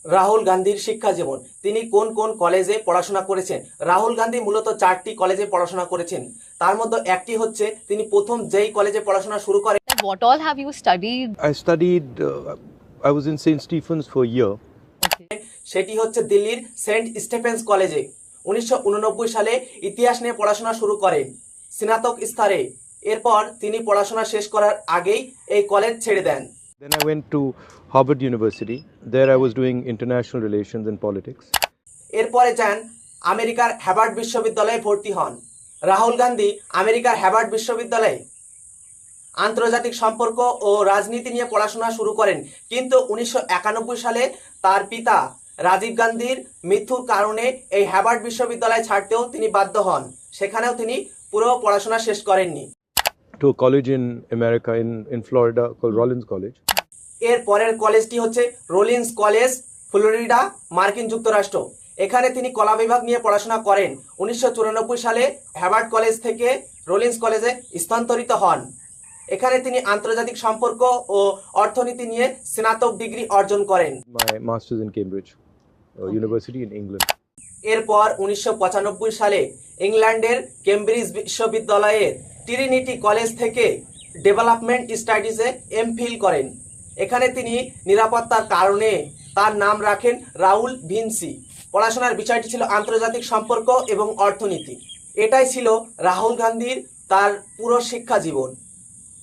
রাহুল গান্ধীর শিক্ষা জীবন। তিনি কোন কোন কলেজে পড়াশোনা করেছেন? রাহুল গান্ধী মূলত 4টি কলেজে পড়াশোনা করেছেন। তার মধ্যে একটি হচ্ছে তিনি প্রথম যেই কলেজে পড়াশোনা শুরু করেন What all have you studied? I was in St. Stephen's for a year. Okay. সেটি হচ্ছে দিল্লির সেন্ট স্টিফেন্স কলেজে। 1989 সালে ইতিহাস নিয়ে পড়াশোনা শুরু করেন স্নাতক স্তরে। এরপর তিনি পড়াশোনা শেষ করার আগেই এই কলেজ ছেড়ে দেন। Then I went to Harvard University. There I was doing international relations and politics. এরপরে যান আমেরিকার হ্যাভার্ড বিশ্ববিদ্যালয়ে ভর্তি হন। রাহুল গান্ধী আমেরিকার হ্যাভার্ড বিশ্ববিদ্যালয়ে আন্তর্জাতিক সম্পর্ক ও রাজনীতি নিয়ে পড়াশোনা শুরু করেন, কিন্তু 1991 সালে তার পিতা রাজীব গান্ধীর মৃত্যুর কারণে এই হ্যাভার্ড বিশ্ববিদ্যালয় ছাড়তেও তিনি বাধ্য হন। সেখানেও তিনি পুরো পড়াশোনা শেষ করেননি। To a college in America, in Florida, called Rollins College. এর পরের কলেজটি হচ্ছে রোলিন্স কলেজ, ফ্লোরিডা, মার্কিন যুক্তরাষ্ট্র। এখানে তিনি কলা বিভাগ নিয়ে পড়াশোনা করেন। 1994 সালে হ্যাভার্ড কলেজ থেকে রোলিন্স কলেজে স্থানান্তরিত হন। এখানে তিনি আন্তর্জাতিক সম্পর্ক ও অর্থনীতি নিয়ে স্নাতক ডিগ্রি অর্জন করেন। My master's in Cambridge University in England. এরপর 1995 সালে ইংল্যান্ডের কেমব্রিজ বিশ্ববিদ্যালয়ের ট্রিনিটি কলেজ থেকে ডেভেলপমেন্ট স্টাডিজে এমফিল করেন। এখানে তিনি নিরাপত্তার কারণে তার নাম রাখেন রাহুল ভিনসি। পড়াশোনার বিষয়টি ছিল আন্তর্জাতিক সম্পর্ক এবং অর্থনীতি। এটাই ছিল রাহুল গান্ধীর তার পুরো শিক্ষা জীবন।